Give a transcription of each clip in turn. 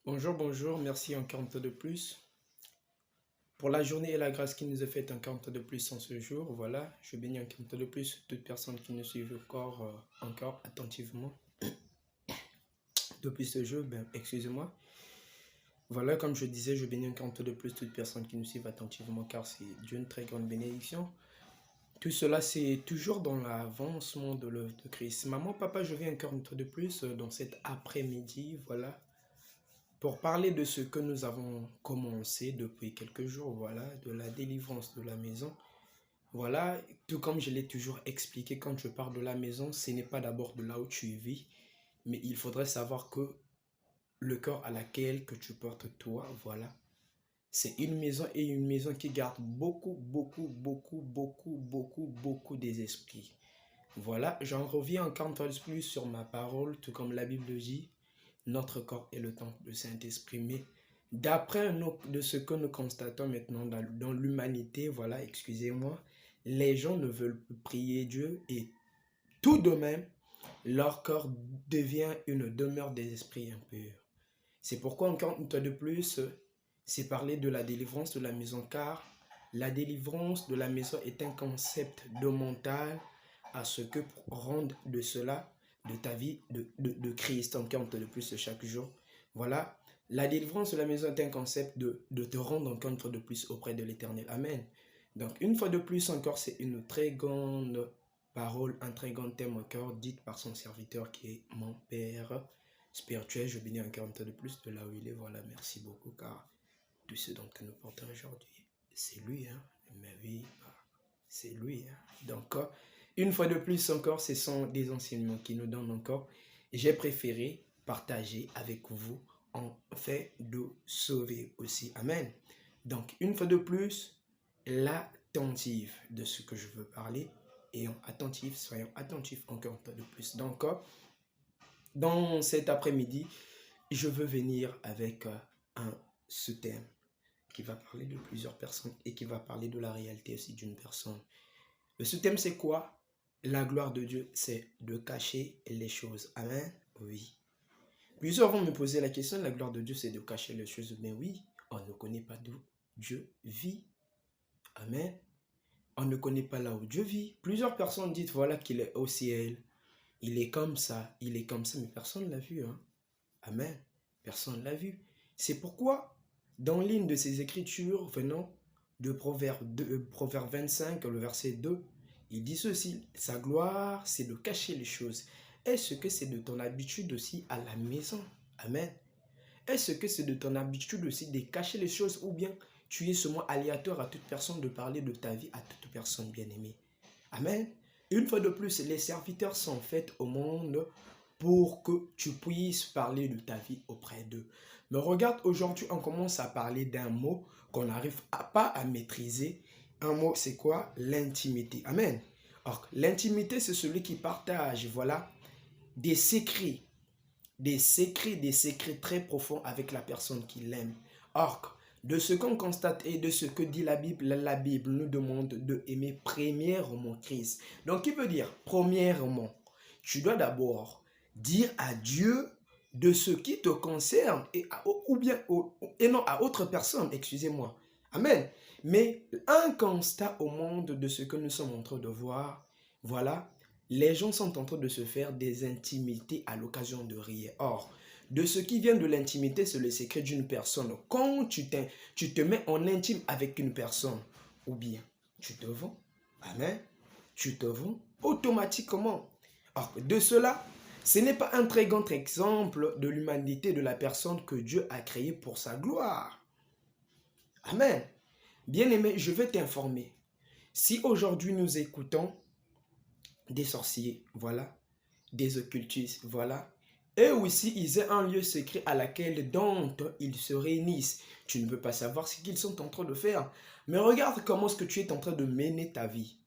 Bonjour, bonjour, merci encore un temps de plus. Pour la journée et la grâce qui nous est faite encore un temps de plus en ce jour, voilà, je bénis encore un temps de plus toute personne qui nous suit encore attentivement depuis ce jour, excusez-moi. Voilà, comme je disais, je bénis encore un temps de plus toute personne qui nous suit attentivement car c'est d'une très grande bénédiction. Tout cela, c'est toujours dans l'avancement de l'œuvre de Christ. Maman, papa, je viens encore un temps de plus dans cet après-midi, voilà, pour parler de ce que nous avons commencé depuis quelques jours, voilà, de la délivrance de la maison. Voilà, tout comme je l'ai toujours expliqué, quand je parle de la maison, ce n'est pas d'abord de là où tu vis, mais il faudrait savoir que le corps à laquelle que tu portes toi, voilà, c'est une maison et une maison qui garde beaucoup des esprits. Voilà, j'en reviens encore une fois de plus sur ma parole, tout comme la Bible dit, notre corps est le temple du Saint-Esprit. Mais d'après de ce que nous constatons maintenant dans l'humanité, voilà, excusez-moi, les gens ne veulent plus prier Dieu et tout de même, leur corps devient une demeure des esprits impurs. C'est pourquoi encore une fois de plus, c'est parler de la délivrance de la maison, car la délivrance de la maison est un concept de mental à ce que pour rendre de cela, de ta vie de Christ, encore une fois de plus chaque jour. Voilà, la délivrance de la maison est un concept de te rendre encore une fois de plus auprès de l'Éternel. Amen. Donc une fois de plus encore, c'est une très grande parole, un très grand thème encore, dite par son serviteur qui est mon Père spirituel. Je bénis encore un peu de plus de là où il est. Voilà, merci beaucoup, car tout ce dont nous portons aujourd'hui, c'est lui, hein. Mais oui, c'est lui, hein. Donc, une fois de plus encore, ce sont des enseignements qui nous donnent encore. J'ai préféré partager avec vous en fait de sauver aussi. Amen. Donc, une fois de plus, l'attentif de ce que je veux parler. Ayons attentif, soyons attentifs encore un peu de plus. Donc, dans cet après-midi, je veux venir avec ce thème qui va parler de plusieurs personnes et qui va parler de la réalité aussi d'une personne. Ce thème, c'est quoi? La gloire de Dieu, c'est de cacher les choses. Amen? Oui. Plusieurs vont me poser la question, la gloire de Dieu, c'est de cacher les choses. Mais oui, on ne connaît pas d'où Dieu vit. Amen. On ne connaît pas là où Dieu vit. Plusieurs personnes disent, voilà qu'il est au ciel. Il est comme ça, mais personne ne l'a vu. Hein? Amen. Personne ne l'a vu. C'est pourquoi, dans l'une de ces écritures venant de Proverbe 25, le verset 2, il dit ceci, sa gloire, c'est de cacher les choses. Est-ce que c'est de ton habitude aussi à la maison? Amen. Est-ce que c'est de ton habitude aussi de cacher les choses ou bien tu es seulement aléatoire à toute personne de parler de ta vie à toute personne bien-aimée? Amen. Une fois de plus, les serviteurs sont faits au monde pour que tu puisses parler de ta vie auprès d'eux. Mais regarde, aujourd'hui, on commence à parler d'un mot qu'on n'arrive pas à maîtriser. Un mot, c'est quoi? L'intimité. Amen. Or, l'intimité, c'est celui qui partage, voilà, des secrets, des secrets très profonds avec la personne qu'il aime. Or, de ce qu'on constate et de ce que dit la Bible nous demande de aimer premièrement Christ. Donc, qui veut dire premièrement? Tu dois d'abord dire à Dieu de ce qui te concerne et non à autre personne, excusez-moi. Amen. Mais un constat au monde de ce que nous sommes en train de voir, voilà, les gens sont en train de se faire des intimités à l'occasion de rien. Or, de ce qui vient de l'intimité, c'est le secret d'une personne. Quand tu te mets en intime avec une personne, ou bien tu te vends, amen, tu te vends automatiquement. Or, de cela, ce n'est pas un très grand exemple de l'humanité de la personne que Dieu a créée pour sa gloire. Amen. Bien-aimé, je vais t'informer. Si aujourd'hui nous écoutons des sorciers, voilà, des occultistes, voilà. Eux aussi, ils ont un lieu secret à laquelle dont ils se réunissent. Tu ne peux pas savoir ce qu'ils sont en train de faire. Mais regarde comment est-ce que tu es en train de mener ta vie.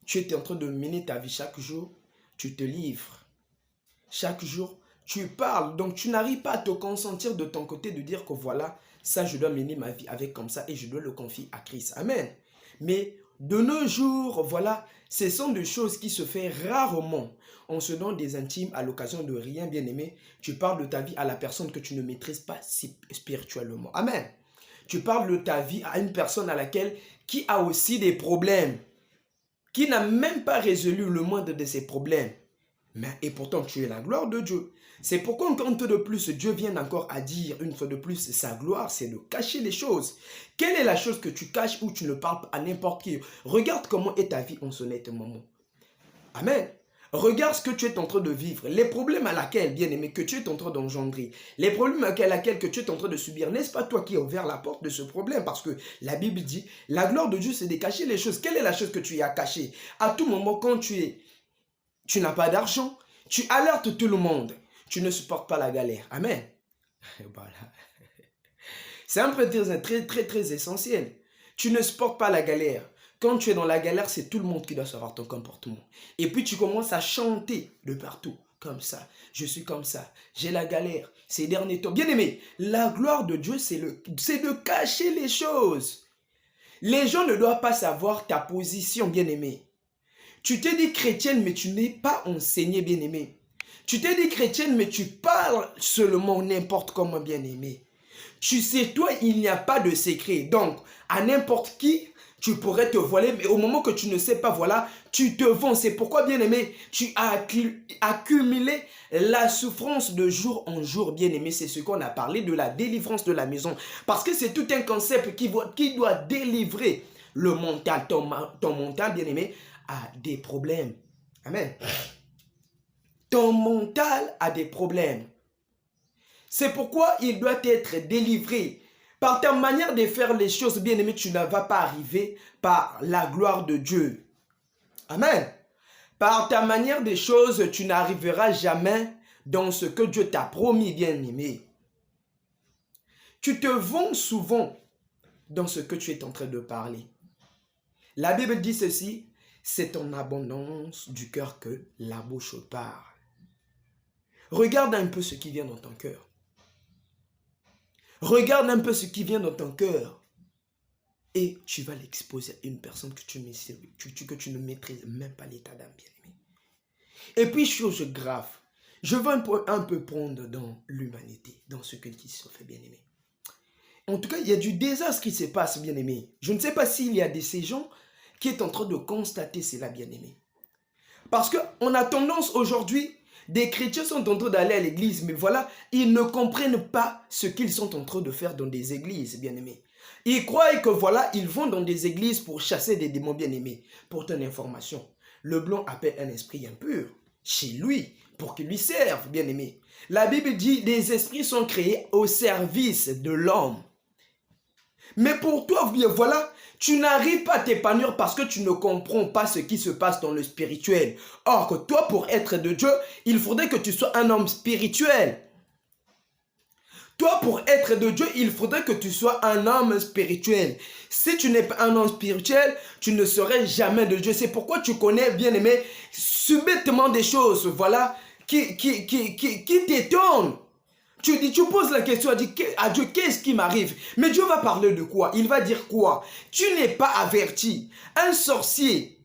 Tu es en train de mener ta vie chaque jour. Tu te livres. Chaque jour, tu parles. Donc, tu n'arrives pas à te consentir de ton côté de dire que voilà, ça, je dois mener ma vie avec comme ça et je dois le confier à Christ. Amen. Mais De nos jours, voilà, ce sont des choses qui se font rarement. On se donne des intimes à l'occasion de rien, bien-aimé. Tu parles de ta vie à la personne que tu ne maîtrises pas si spirituellement. Amen. Tu parles de ta vie à une personne à laquelle qui a aussi des problèmes, qui n'a même pas résolu le moindre de ses problèmes. Et pourtant, tu es la gloire de Dieu. C'est pourquoi, encore une fois de plus, Dieu vient encore à dire, une fois de plus, sa gloire, c'est de cacher les choses. Quelle est la chose que tu caches ou tu ne parles pas à n'importe qui? Regarde comment est ta vie en ce net moment. Amen. Regarde ce que tu es en train de vivre, les problèmes à laquelle, bien-aimé, que tu es en train d'engendrer, les problèmes à laquelle que tu es en train de subir. N'est-ce pas toi qui as ouvert la porte de ce problème? Parce que la Bible dit, la gloire de Dieu, c'est de cacher les choses. Quelle est la chose que tu y as cachée? À tout moment, quand tu n'as pas d'argent, tu alertes tout le monde. Tu ne supportes pas la galère. Amen. Voilà. C'est un peu très essentiel. Tu ne supportes pas la galère. Quand tu es dans la galère, c'est tout le monde qui doit savoir ton comportement. Et puis tu commences à chanter de partout. Comme ça, je suis comme ça, j'ai la galère, ces derniers temps. Bien aimé, la gloire de Dieu, c'est de cacher les choses. Les gens ne doivent pas savoir ta position, bien aimé. Tu t'es dit chrétienne, mais tu n'es pas enseigné, bien aimé. Tu t'es dit chrétienne, mais tu parles seulement n'importe comment, bien aimé. Tu sais, toi, il n'y a pas de secret. Donc, à n'importe qui, tu pourrais te voiler, mais au moment que tu ne sais pas, voilà, tu te vends. C'est pourquoi, bien aimé, tu as accumulé la souffrance de jour en jour, bien aimé. C'est ce qu'on a parlé de la délivrance de la maison. Parce que c'est tout un concept qui doit délivrer le mental, ton mental, bien aimé, a des problèmes. Amen. Ton mental a des problèmes. C'est pourquoi il doit être délivré. Par ta manière de faire les choses, bien aimé, tu ne vas pas arriver par la gloire de Dieu. Amen. Par ta manière des choses, tu n'arriveras jamais dans ce que Dieu t'a promis, bien aimé. Tu te vends souvent dans ce que tu es en train de parler. La Bible dit ceci, c'est en abondance du cœur que la bouche parle. Regarde un peu ce qui vient dans ton cœur. Regarde un peu ce qui vient dans ton cœur. Et tu vas l'exposer à une personne que tu ne maîtrises même pas l'état d'âme, bien-aimé. Et puis, chose grave, je veux un peu prendre dans l'humanité, dans ce qui se fait, bien-aimé. En tout cas, il y a du désastre qui se passe, bien-aimé. Je ne sais pas s'il y a de ces gens qui est en train de constater cela, bien-aimé. Parce qu'on a tendance aujourd'hui, des chrétiens sont en train d'aller à l'église, mais voilà, ils ne comprennent pas ce qu'ils sont en train de faire dans des églises, bien-aimés. Ils croient que voilà, ils vont dans des églises pour chasser des démons, bien-aimés. Pour ton information, le blanc appelle un esprit impur chez lui pour qu'il lui serve, bien-aimé. La Bible dit, des esprits sont créés au service de l'homme. Mais pour toi, voilà, tu n'arrives pas à t'épanouir parce que tu ne comprends pas ce qui se passe dans le spirituel. Or que toi, pour être de Dieu, il faudrait que tu sois un homme spirituel. Toi, pour être de Dieu, il faudrait que tu sois un homme spirituel. Si tu n'es pas un homme spirituel, tu ne serais jamais de Dieu. C'est pourquoi tu connais, bien aimé, subitement des choses, voilà, qui t'étonnent. Tu poses la question à Dieu, qu'est-ce qui m'arrive? Mais Dieu va parler de quoi? Il va dire quoi? Tu n'es pas averti. Un sorcier,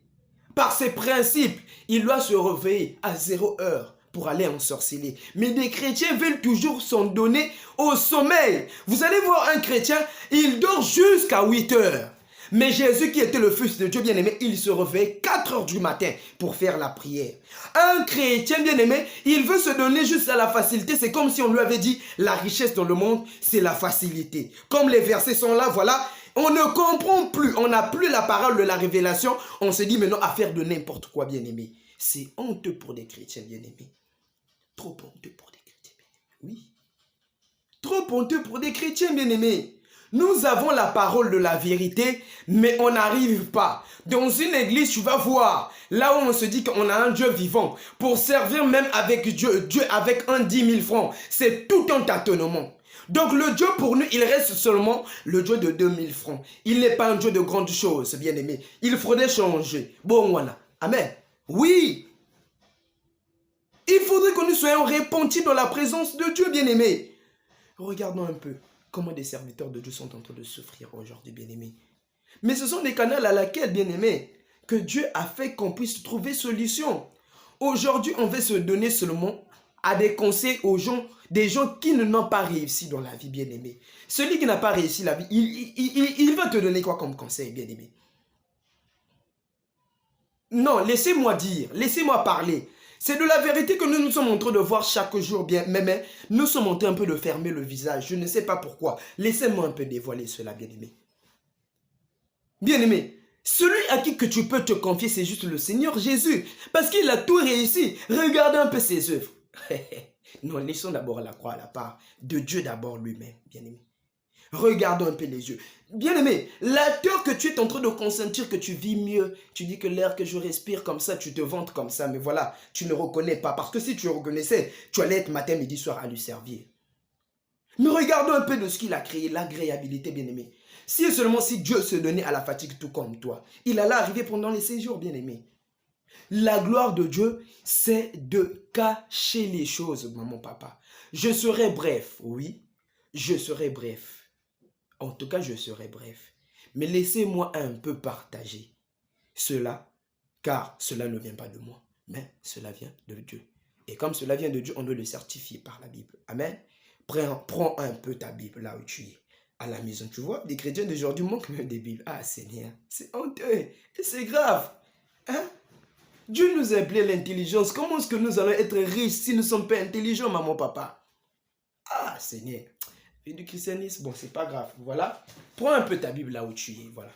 par ses principes, il doit se réveiller à 0 heure pour aller ensorceler. Mais des chrétiens veulent toujours s'en donner au sommeil. Vous allez voir un chrétien, il dort jusqu'à 8 heures. Mais Jésus qui était le Fils de Dieu bien-aimé, il se réveille 4 heures du matin pour faire la prière. Un chrétien bien-aimé, il veut se donner juste à la facilité. C'est comme si on lui avait dit, la richesse dans le monde, c'est la facilité. Comme les versets sont là, voilà, on ne comprend plus. On n'a plus la parole de la révélation. On se dit maintenant à faire de n'importe quoi bien-aimé. C'est honteux pour des chrétiens bien-aimés. Trop honteux pour des chrétiens bien-aimés. Oui. Trop honteux pour des chrétiens bien-aimés. Nous avons la parole de la vérité, mais on n'arrive pas. Dans une église, tu vas voir, là où on se dit qu'on a un Dieu vivant, pour servir même avec Dieu avec un 10 000 francs, c'est tout un tâtonnement. Donc le Dieu pour nous, il reste seulement le Dieu de 2 000 francs. Il n'est pas un Dieu de grandes choses, bien aimé. Il faudrait changer. Bon, voilà. Amen. Oui. Il faudrait que nous soyons repentis dans la présence de Dieu, bien aimé. Regardons un peu comment des serviteurs de Dieu sont en train de souffrir aujourd'hui, bien-aimés. Mais ce sont des canaux à laquelle, bien aimé, que Dieu a fait qu'on puisse trouver solution. Aujourd'hui, on veut se donner seulement à des conseils aux gens, des gens qui n'ont pas réussi dans la vie, bien aimé. Celui qui n'a pas réussi la vie, il va te donner quoi comme conseil, bien aimé? Non, laissez-moi dire, laissez-moi parler. C'est de la vérité que nous sommes en train de voir chaque jour, bien, mais nous sommes en train un peu de fermer le visage. Je ne sais pas pourquoi. Laissez-moi un peu dévoiler cela, bien aimé. Bien aimé, celui à qui que tu peux te confier, c'est juste le Seigneur Jésus. Parce qu'il a tout réussi. Regardez un peu ses œuvres. Non, laissons d'abord la croix à la part de Dieu d'abord lui-même, bien aimé. Regardons un peu les yeux. Bien aimé, la tort que tu es en train de consentir que tu vis mieux, tu dis que l'air que je respire comme ça, tu te vantes comme ça, mais voilà, tu ne reconnais pas. Parce que si tu reconnaissais, tu allais être matin, midi, soir à lui servir. Mais regardons un peu de ce qu'il a créé, l'agréabilité, bien aimé. Si seulement si Dieu se donnait à la fatigue tout comme toi, il allait arriver pendant les séjours, bien aimé. La gloire de Dieu, c'est de cacher les choses, maman, papa. Je serai bref, oui, je serai bref. En tout cas, je serai bref. Mais laissez-moi un peu partager cela, car cela ne vient pas de moi, mais cela vient de Dieu. Et comme cela vient de Dieu, on doit le certifier par la Bible. Amen. Prends un peu ta Bible là où tu es, à la maison. Tu vois, les chrétiens d'aujourd'hui manquent même des Bibles. Ah Seigneur, c'est honteux et c'est grave. Hein? Dieu nous a appelé l'intelligence. Comment est-ce que nous allons être riches si nous ne sommes pas intelligents, maman, papa? Ah Seigneur. Et du christianisme, bon, c'est pas grave. Voilà. Prends un peu ta Bible là où tu es. Voilà.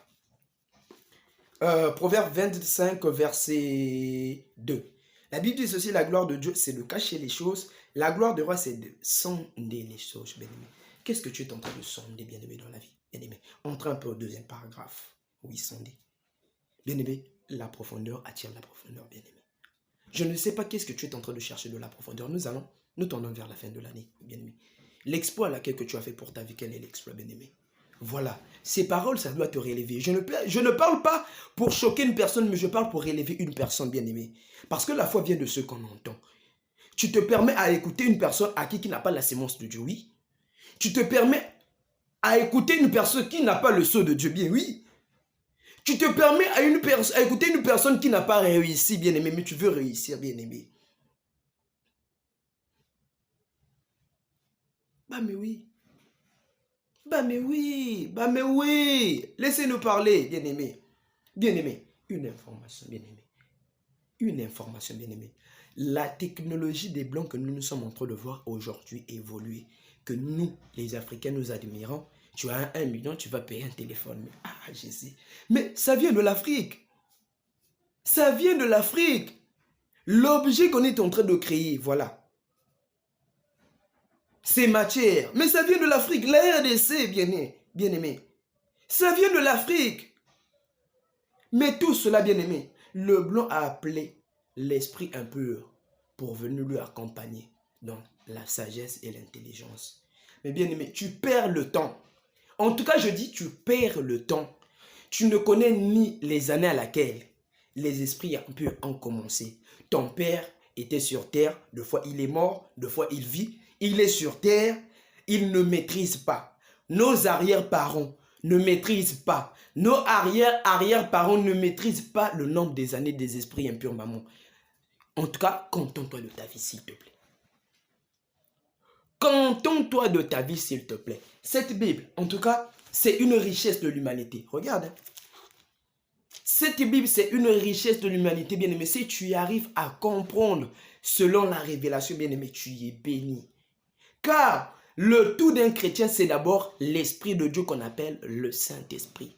Proverbe 25, verset 2. La Bible dit ceci, la gloire de Dieu, c'est de cacher les choses. La gloire de roi, c'est de sonder les choses, bien-aimé. Qu'est-ce que tu es en train de sonder, bien-aimé, dans la vie, bien-aimé? Entre un peu au deuxième paragraphe. Oui, sonder. Bien-aimé, la profondeur attire la profondeur, bien-aimé. Je ne sais pas qu'est-ce que tu es en train de chercher de la profondeur. Nous tendons vers la fin de l'année, bien-aimé. L'exploit laquelle que tu as fait pour ta vie, quel est l'exploit, bien-aimé? Voilà, ces paroles, ça doit te rélever. Je ne parle pas pour choquer une personne, mais je parle pour rélever une personne, bien-aimée. Parce que la foi vient de ce qu'on entend. Tu te permets à écouter une personne à qui n'a pas la sémence de Dieu, oui. Tu te permets à écouter une personne qui n'a pas le sceau de Dieu, bien, oui. Tu te permets à écouter une personne qui n'a pas réussi, bien-aimé, mais tu veux réussir, bien-aimé. Bah mais oui. Bah mais oui, bah mais oui. Laissez-nous parler, bien-aimé. Bien-aimé, une information, bien-aimé. Une information, bien-aimé. La technologie des Blancs que nous sommes en train de voir aujourd'hui évoluer, que nous, les Africains, nous admirons. Tu as 1 million, tu vas payer un téléphone. Ah, je sais. Mais ça vient de l'Afrique. Ça vient de l'Afrique. L'objet qu'on est en train de créer, voilà. C'est matière. Mais ça vient de l'Afrique. La RDC, bien-aimé. Ça vient de l'Afrique. Mais tout cela, bien-aimé, le blanc a appelé l'esprit impur pour venir lui accompagner dans la sagesse et l'intelligence. Mais bien-aimé, tu perds le temps. En tout cas, je dis, tu perds le temps. Tu ne connais ni les années à laquelle les esprits impurs ont commencé. Ton père était sur terre, deux fois il est mort, deux fois il vit. Il est sur terre, il ne maîtrise pas. Nos arrière-parents ne maîtrisent pas. Nos arrière-arrière-parents ne maîtrisent pas le nombre des années des esprits impurs, maman. En tout cas, contente-toi de ta vie, s'il te plaît. Contente-toi de ta vie, s'il te plaît. Cette Bible, en tout cas, c'est une richesse de l'humanité. Regarde. Cette Bible, c'est une richesse de l'humanité, bien-aimé. Si tu arrives à comprendre selon la révélation, bien-aimé, tu y es béni. Car le tout d'un chrétien, c'est d'abord l'Esprit de Dieu qu'on appelle le Saint-Esprit.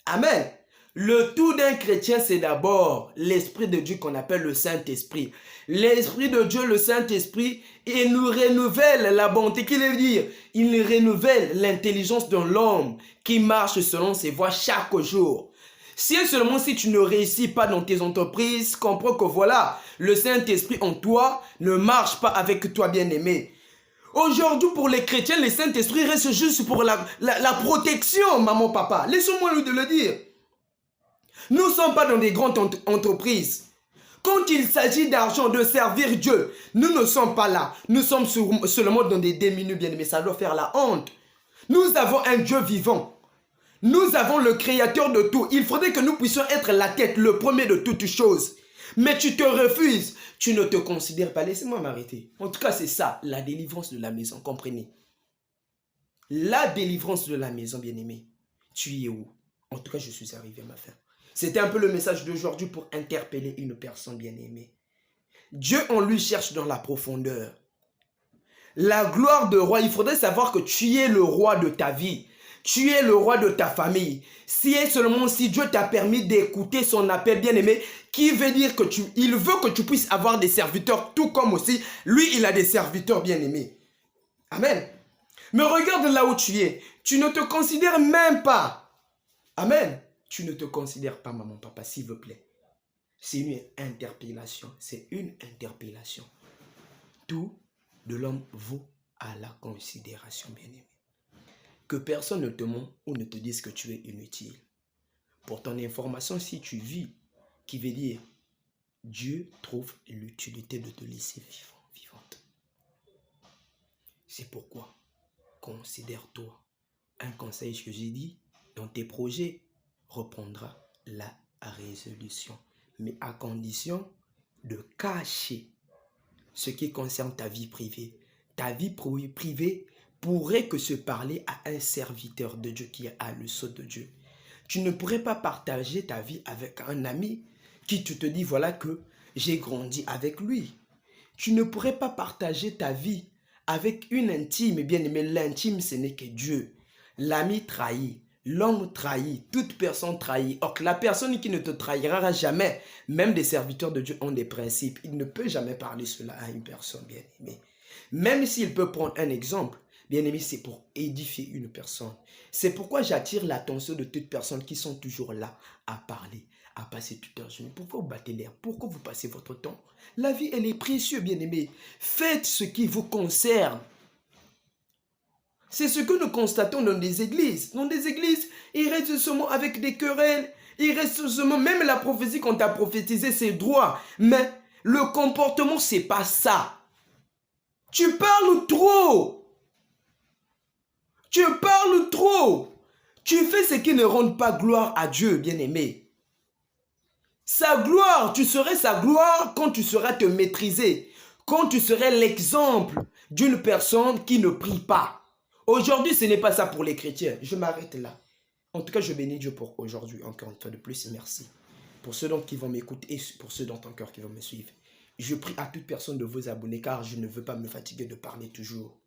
Amen. Le tout d'un chrétien, c'est d'abord l'Esprit de Dieu qu'on appelle le Saint-Esprit. L'Esprit de Dieu, le Saint-Esprit, il nous renouvelle la bonté. Qu'il veut dire? Il nous renouvelle l'intelligence de l'homme qui marche selon ses voies chaque jour. Si seulement si tu ne réussis pas dans tes entreprises, comprends que voilà, le Saint-Esprit en toi ne marche pas avec toi, bien-aimé. Aujourd'hui, pour les chrétiens, le Saint-Esprit reste juste pour la protection, maman, papa. Laissons-moi nous de le dire. Nous ne sommes pas dans des grandes entreprises. Quand il s'agit d'argent, de servir Dieu, nous ne sommes pas là. Nous sommes seulement dans des démunis, bien-aimés. Ça doit faire la honte. Nous avons un Dieu vivant. Nous avons le créateur de tout. Il faudrait que nous puissions être la tête, le premier de toutes choses. Mais tu te refuses. Tu ne te considères pas. Laissez-moi m'arrêter. En tout cas, c'est ça, la délivrance de la maison. Comprenez? La délivrance de la maison, bien-aimé. Tu y es où? En tout cas, je suis arrivé à ma fin. C'était un peu le message d'aujourd'hui pour interpeller une personne bien-aimée. Dieu en lui cherche dans la profondeur. La gloire de roi, il faudrait savoir que tu es le roi de ta vie. Tu es le roi de ta famille. Si et seulement si Dieu t'a permis d'écouter son appel bien-aimé, qui veut dire que il veut que tu puisses avoir des serviteurs, tout comme aussi, lui, il a des serviteurs bien-aimés. Amen. Mais regarde là où tu es. Tu ne te considères même pas. Amen. Tu ne te considères pas, maman, papa, s'il vous plaît. C'est une interpellation. C'est une interpellation. Tout de l'homme vaut à la considération, bien-aimé. Que personne ne te ment ou ne te dise que tu es inutile. Pour ton information, si tu vis, qui veut dire Dieu trouve l'utilité de te laisser vivante. C'est pourquoi, considère-toi. Un conseil que j'ai dit, dans tes projets, reprendra la résolution. Mais à condition de cacher ce qui concerne ta vie privée. Ta vie privée pourrait que se parler à un serviteur de Dieu qui a le sceau de Dieu. Tu ne pourrais pas partager ta vie avec un ami qui te dit voilà que j'ai grandi avec lui. Tu ne pourrais pas partager ta vie avec une intime, bien aimé. L'intime, ce n'est que Dieu. L'ami trahit, l'homme trahit, toute personne trahit. Or, la personne qui ne te trahira jamais, même des serviteurs de Dieu ont des principes. Il ne peut jamais parler cela à une personne, bien aimée. Même s'il peut prendre un exemple, bien aimé, c'est pour édifier une personne. C'est pourquoi j'attire l'attention de toutes personnes qui sont toujours là à parler, à passer toute leur journée. Pourquoi vous battez l'air? Pourquoi vous passez votre temps? La vie, elle est précieuse, bien aimé. Faites ce qui vous concerne. C'est ce que nous constatons dans des églises. Dans des églises, il reste seulement avec des querelles. Il reste seulement, même la prophétie qu'on t'a prophétisé, c'est droit. Mais le comportement, c'est pas ça. Tu parles trop. Tu parles trop. Tu fais ce qui ne rend pas gloire à Dieu, bien-aimé. Sa gloire, tu serais sa gloire quand tu seras te maîtriser. Quand tu serais l'exemple d'une personne qui ne prie pas. Aujourd'hui, ce n'est pas ça pour les chrétiens. Je m'arrête là. En tout cas, je bénis Dieu pour aujourd'hui. Encore une fois de plus, merci. Pour ceux qui vont m'écouter et pour ceux dans ton cœur qui vont me suivre. Je prie à toute personne de vous abonner car je ne veux pas me fatiguer de parler toujours.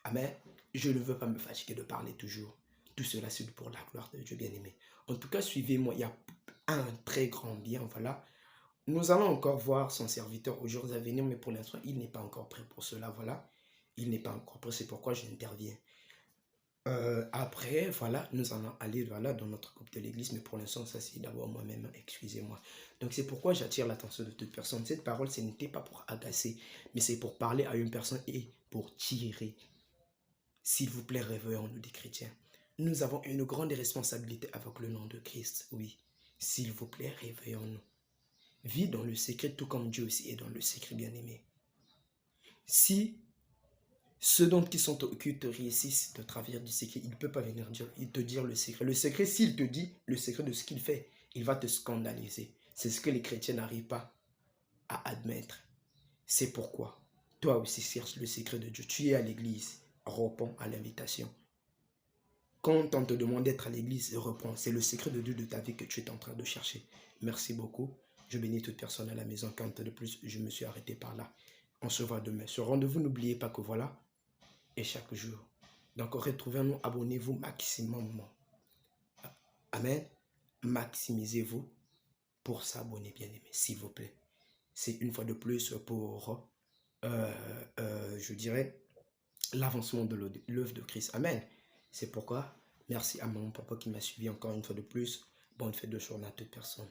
Amen. Je ne veux pas me fatiguer de parler toujours. Tout cela, c'est pour la gloire de Dieu bien-aimé. En tout cas, suivez-moi. Il y a un très grand bien. Voilà. Nous allons encore voir son serviteur aux jours à venir, mais pour l'instant, il n'est pas encore prêt pour cela. Voilà. Il n'est pas encore prêt. C'est pourquoi j'interviens. Après, voilà, nous allons aller voilà, dans notre groupe de l'église, mais pour l'instant, ça c'est d'abord moi-même, excusez-moi. Donc c'est pourquoi j'attire l'attention de toute personne. Cette parole, ce n'était pas pour agacer, mais c'est pour parler à une personne et pour tirer. S'il vous plaît, réveillons-nous des chrétiens. Nous avons une grande responsabilité avec le nom de Christ, oui. S'il vous plaît, réveillons-nous. Vis dans le secret, tout comme Dieu aussi est dans le secret, bien-aimé. Si ceux dont qui sont occupés réussissent de travers du secret, il ne peut pas venir te dire le secret. Le secret, s'il te dit le secret de ce qu'il fait, il va te scandaliser. C'est ce que les chrétiens n'arrivent pas à admettre. C'est pourquoi toi aussi cherche le secret de Dieu. Tu es à l'église, réponds à l'invitation. Quand on te demande d'être à l'église, réponds. C'est le secret de Dieu de ta vie que tu es en train de chercher. Merci beaucoup. Je bénis toute personne à la maison. Quand de plus, je me suis arrêté par là. On se voit demain. Ce rendez-vous, n'oubliez pas que voilà, et chaque jour. Donc, retrouvez-nous, abonnez-vous maximum. Amen. Maximisez-vous pour s'abonner, bien aimé, s'il vous plaît. C'est une fois de plus pour, je dirais, l'avancement de l'œuvre de Christ. Amen. C'est pourquoi, merci à mon papa qui m'a suivi encore une fois de plus. Bonne fête de journée à toute personne.